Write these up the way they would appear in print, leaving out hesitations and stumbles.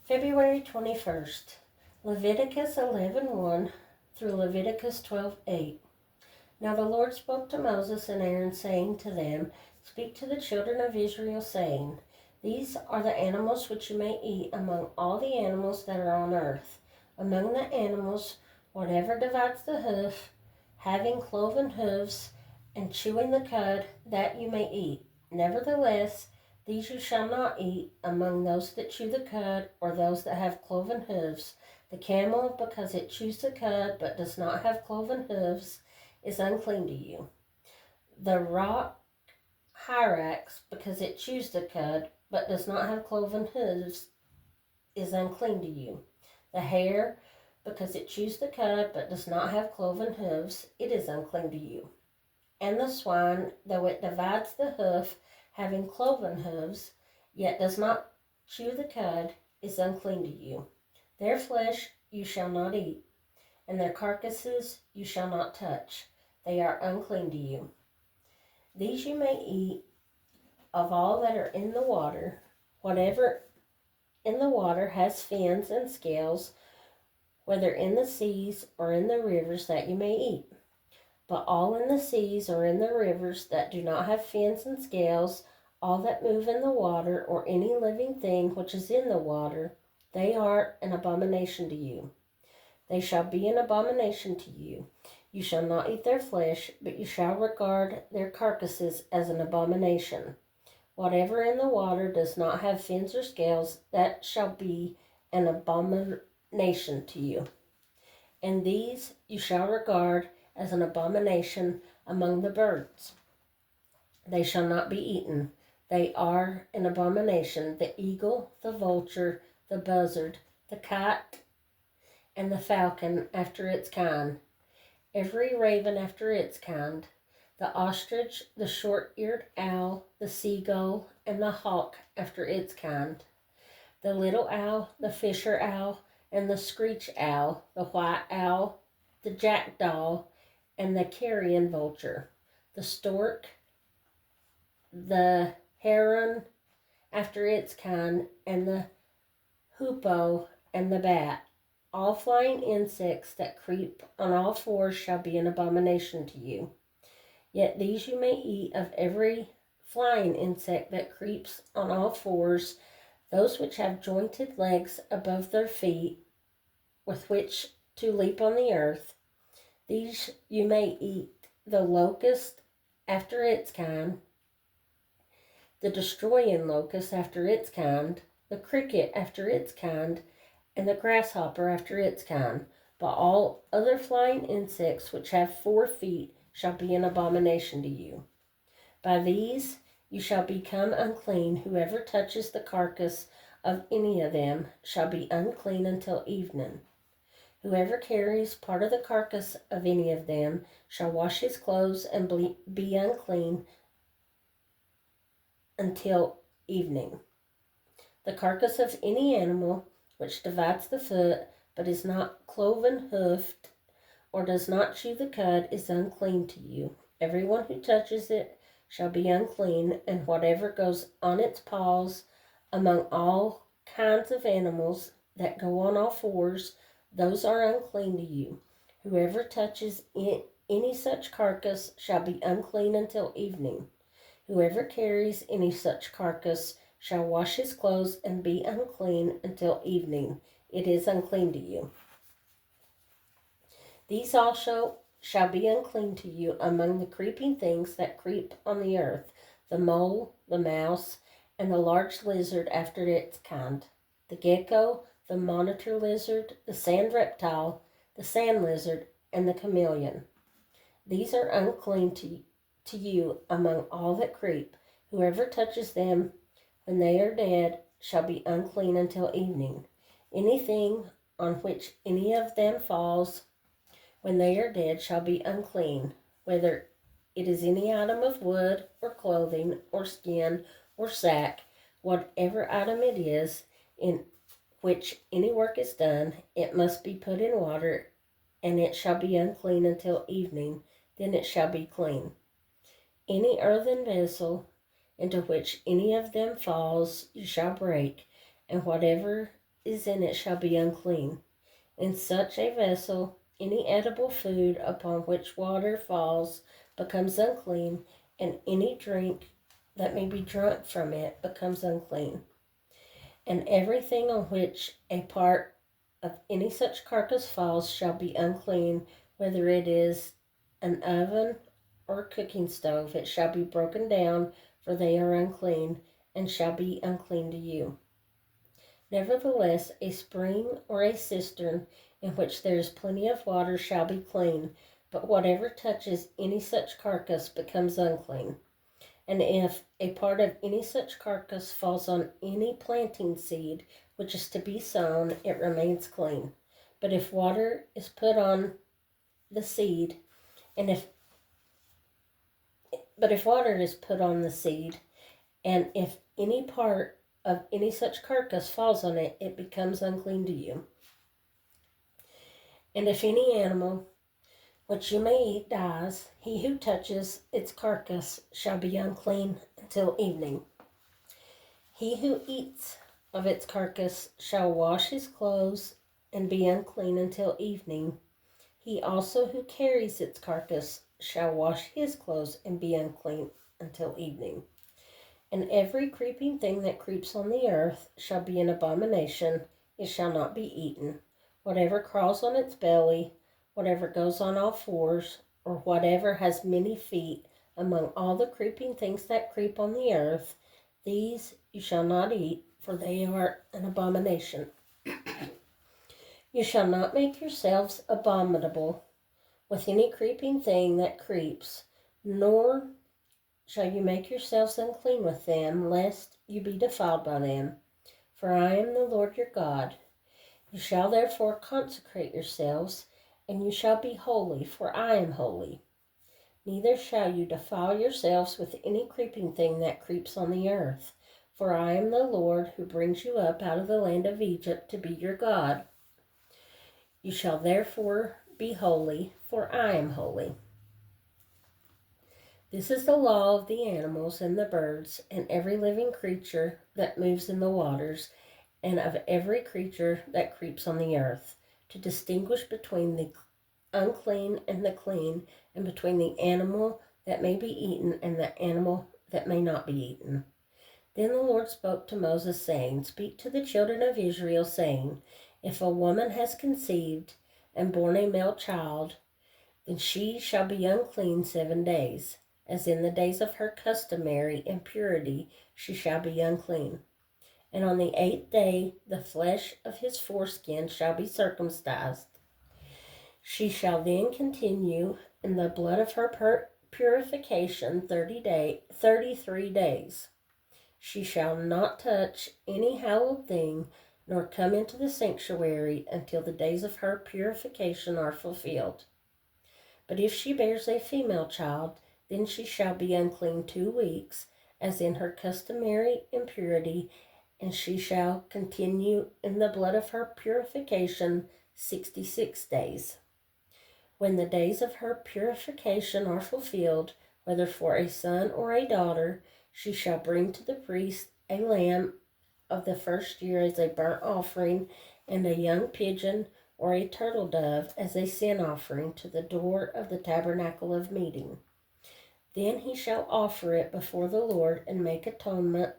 February 21st, Leviticus 11:1 through Leviticus 12:8. Now the Lord spoke to Moses and Aaron, saying to them, Speak to the children of Israel, saying, These are the animals which you may eat among all the animals that are on earth. Among the animals, whatever divides the hoof, having cloven hoofs, and chewing the cud, that you may eat. Nevertheless, these you shall not eat among those that chew the cud, or those that have cloven hoofs. The camel, because it chews the cud, but does not have cloven hoofs, is unclean to you. The rock hyrax, because it chews the cud, but does not have cloven hooves, is unclean to you. The hare, because it chews the cud, but does not have cloven hooves, it is unclean to you. And the swine, though it divides the hoof, having cloven hooves, yet does not chew the cud, is unclean to you. Their flesh you shall not eat, and their carcasses you shall not touch. They are unclean to you. These you may eat of all that are in the water. Whatever in the water has fins and scales, whether in the seas or in the rivers, that you may eat. But all in the seas or in the rivers that do not have fins and scales, all that move in the water, or any living thing which is in the water, they are an abomination to you. They shall be an abomination to you. You shall not eat their flesh, but you shall regard their carcasses as an abomination. Whatever in the water does not have fins or scales, that shall be an abomination to you. And these you shall regard as an abomination among the birds. They shall not be eaten. They are an abomination: the eagle, the vulture, the buzzard, the kite, and the falcon after its kind, every raven after its kind, the ostrich, the short-eared owl, the seagull, and the hawk after its kind, the little owl, the fisher owl, and the screech owl, the white owl, the jackdaw, and the carrion vulture, the stork, the heron after its kind, and the hoopoe and the bat. All flying insects that creep on all fours shall be an abomination to you. Yet these you may eat of every flying insect that creeps on all fours, those which have jointed legs above their feet, with which to leap on the earth. These you may eat: the locust after its kind, the destroying locust after its kind, the cricket after its kind, and the grasshopper after its kind. But all other flying insects which have 4 feet shall be an abomination to you. By these you shall become unclean. Whoever touches the carcass of any of them shall be unclean until evening. Whoever carries part of the carcass of any of them shall wash his clothes and be unclean until evening. The carcass of any animal which divides the foot, but is not cloven-hoofed, or does not chew the cud, is unclean to you. Everyone who touches it shall be unclean, and whatever goes on its paws among all kinds of animals that go on all fours, those are unclean to you. Whoever touches any such carcass shall be unclean until evening. Whoever carries any such carcass shall wash his clothes and be unclean until evening. It is unclean to you. These also shall be unclean to you among the creeping things that creep on the earth: the mole, the mouse, and the large lizard after its kind, the gecko, the monitor lizard, the sand reptile, the sand lizard, and the chameleon. These are unclean to you among all that creep. Whoever touches them when they are dead shall be unclean until evening. Anything on which any of them falls when they are dead shall be unclean, whether it is any item of wood or clothing or skin or sack. Whatever item it is in which any work is done, it must be put in water, and it shall be unclean until evening. Then it shall be clean. Any earthen vessel into which any of them falls you shall break, and whatever is in it shall be unclean. In such a vessel, any edible food upon which water falls becomes unclean, and any drink that may be drunk from it becomes unclean. And everything on which a part of any such carcass falls shall be unclean, whether it is an oven or cooking stove. It shall be broken down, for they are unclean, and shall be unclean to you. Nevertheless, a spring or a cistern in which there is plenty of water shall be clean, but whatever touches any such carcass becomes unclean. And if a part of any such carcass falls on any planting seed which is to be sown, it remains clean. But if water is put on the seed, and if water is put on the seed, and if any part of any such carcass falls on it, it becomes unclean to you. And if any animal which you may eat dies, he who touches its carcass shall be unclean until evening. He who eats of its carcass shall wash his clothes and be unclean until evening. He also who carries its carcass shall wash his clothes and be unclean until evening. And every creeping thing that creeps on the earth shall be an abomination. It shall not be eaten. Whatever crawls on its belly, whatever goes on all fours, or whatever has many feet, among all the creeping things that creep on the earth, these you shall not eat, for they are an abomination. You shall not make yourselves abominable with any creeping thing that creeps, nor shall you make yourselves unclean with them, lest you be defiled by them. For I am the Lord your God. You shall therefore consecrate yourselves, and you shall be holy, for I am holy. Neither shall you defile yourselves with any creeping thing that creeps on the earth, for I am the Lord who brings you up out of the land of Egypt to be your God. You shall therefore be holy, for I am holy. This is the law of the animals and the birds and every living creature that moves in the waters, and of every creature that creeps on the earth, to distinguish between the unclean and the clean, and between the animal that may be eaten and the animal that may not be eaten. Then the Lord spoke to Moses, saying, Speak to the children of Israel, saying, If a woman has conceived and born a male child, then she shall be unclean 7 days. As in the days of her customary impurity, she shall be unclean. And on the 8th day, the flesh of his foreskin shall be circumcised. She shall then continue in the blood of her purification 33 days. She shall not touch any hallowed thing, nor come into the sanctuary until the days of her purification are fulfilled. But if she bears a female child, then she shall be unclean 2 weeks, as in her customary impurity, and she shall continue in the blood of her purification 66 days. When the days of her purification are fulfilled, whether for a son or a daughter, she shall bring to the priest a lamb of the first year as a burnt offering, and a young pigeon or a turtle dove as a sin offering to the door of the tabernacle of meeting. Then he shall offer it before the Lord and make atonement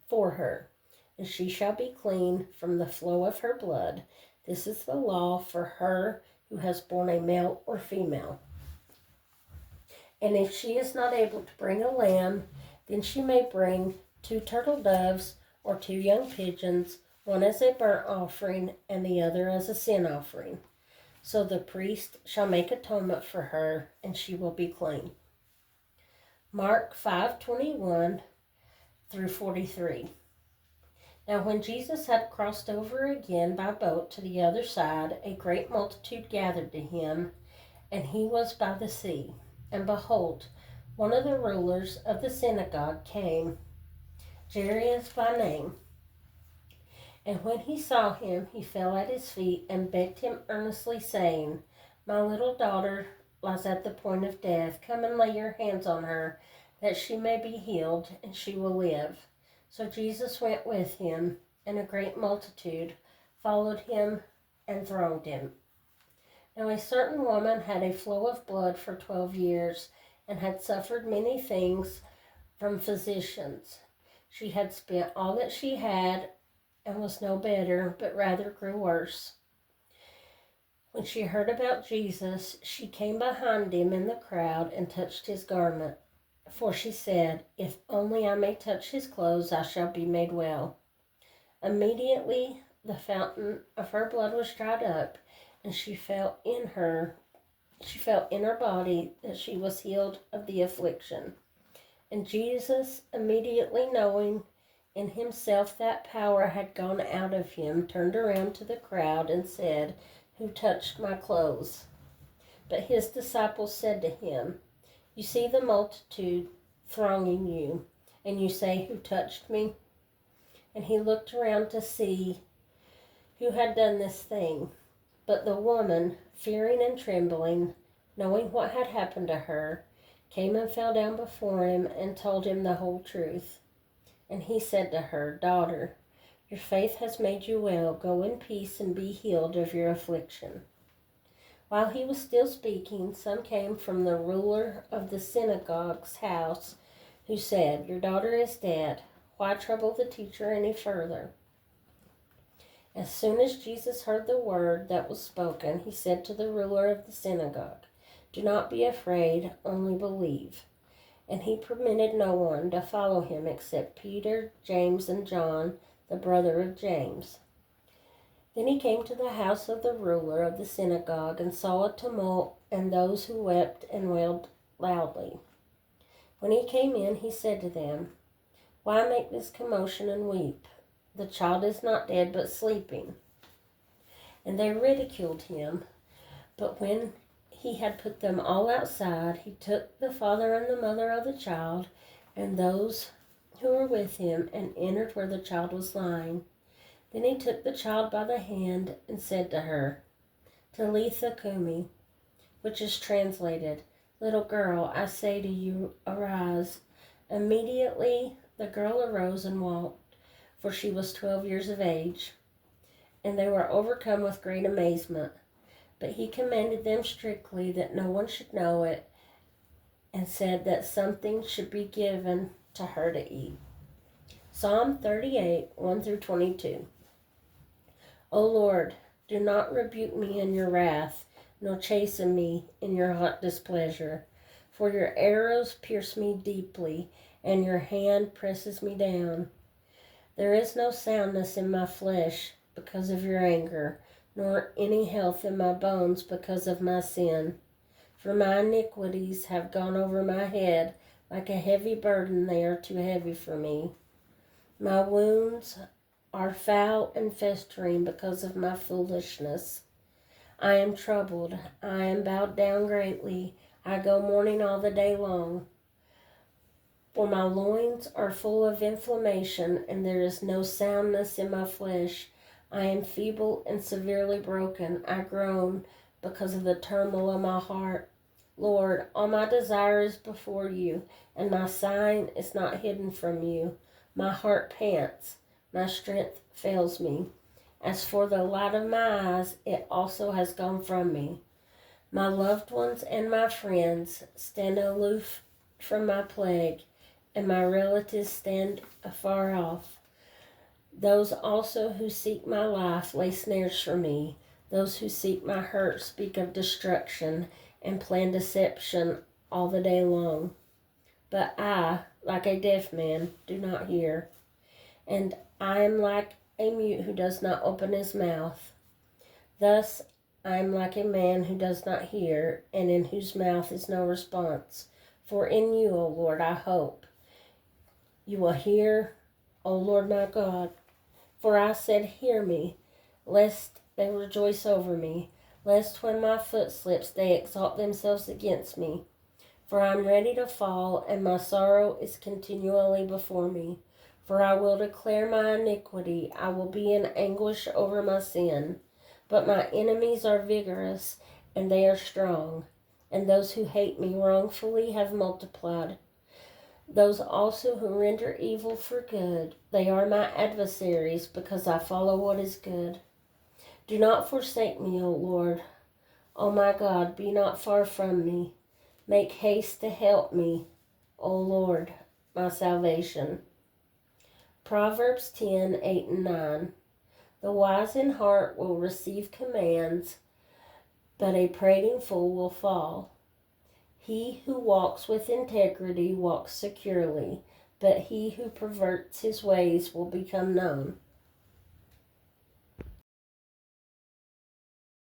for her, and she shall be clean from the flow of her blood. This is the law for her who has borne a male or female. And if she is not able to bring a lamb, then she may bring 2 turtle doves or 2 young pigeons, one as a burnt offering and the other as a sin offering. So the priest shall make atonement for her, and she will be clean. Mark 5:21 through 43. Now when Jesus had crossed over again by boat to the other side, a great multitude gathered to him, and he was by the sea. And behold, one of the rulers of the synagogue came, Jairus by name. And when he saw him, he fell at his feet and begged him earnestly, saying, My little daughter lies at the point of death. Come and lay your hands on her, that she may be healed, and she will live. So Jesus went with him, and a great multitude followed him and thronged him. Now a certain woman had a flow of blood for 12 years, and had suffered many things from physicians. She had spent all that she had, and was no better, but rather grew worse. When she heard about Jesus, she came behind him in the crowd and touched his garment. For she said, "If only I may touch his clothes, I shall be made well." Immediately the fountain of her blood was dried up, and she felt in her body that she was healed of the affliction. And Jesus, immediately knowing in himself that power had gone out of him, turned around to the crowd and said, "Who touched my clothes?" But his disciples said to him, "You see the multitude thronging you, and you say, 'Who touched me?'" And he looked around to see who had done this thing. But the woman, fearing and trembling, knowing what had happened to her, came and fell down before him and told him the whole truth. And he said to her, "Daughter, your faith has made you well. Go in peace and be healed of your affliction." While he was still speaking, some came from the ruler of the synagogue's house, who said, "Your daughter is dead. Why trouble the teacher any further?" As soon as Jesus heard the word that was spoken, he said to the ruler of the synagogue, "Do not be afraid, only believe." And he permitted no one to follow him except Peter, James, and John, the brother of James. Then he came to the house of the ruler of the synagogue and saw a tumult and those who wept and wailed loudly. When he came in, he said to them, "Why make this commotion and weep? The child is not dead, but sleeping." And they ridiculed him. But when he had put them all outside, he took the father and the mother of the child and those who were with him and entered where the child was lying. Then he took the child by the hand and said to her, "Talitha cumi," which is translated, "Little girl, I say to you, arise." Immediately the girl arose and walked, for she was 12 years of age. And they were overcome with great amazement. But he commanded them strictly that no one should know it, and said that something should be given to her to eat. Psalm 38, 1-22. O Lord, do not rebuke me in your wrath, nor chasten me in your hot displeasure. For your arrows pierce me deeply, and your hand presses me down. There is no soundness in my flesh because of your anger, nor any health in my bones because of my sin. For my iniquities have gone over my head, like a heavy burden. They are too heavy for me. My wounds are foul and festering because of my foolishness. I am troubled. I am bowed down greatly. I go mourning all the day long. For my loins are full of inflammation, and there is no soundness in my flesh. I am feeble and severely broken. I groan because of the turmoil of my heart. Lord, all my desire is before you, and my sighing is not hidden from you. My heart pants, my strength fails me. As for the light of my eyes, it also has gone from me. My loved ones and my friends stand aloof from my plague, and my relatives stand afar off. Those also who seek my life lay snares for me. Those who seek my hurt speak of destruction and plan deception all the day long. But I, like a deaf man, do not hear, and I am like a mute who does not open his mouth. Thus I am like a man who does not hear, and in whose mouth is no response. For in you, O Lord, I hope. You will hear, O Lord my God. For I said, hear me, lest they rejoice over me, lest when my foot slips they exalt themselves against me. For I am ready to fall, and my sorrow is continually before me. For I will declare my iniquity, I will be in anguish over my sin. But my enemies are vigorous, and they are strong, and those who hate me wrongfully have multiplied. those also who render evil for good. They are my adversaries because I follow what is good. Do not forsake me, O Lord. O my God, be not far from me. Make haste to help me, O Lord, my salvation. Proverbs 10:8 and 9. The wise in heart will receive commands, but a prating fool will fall. He who walks with integrity walks securely, but he who perverts his ways will become known.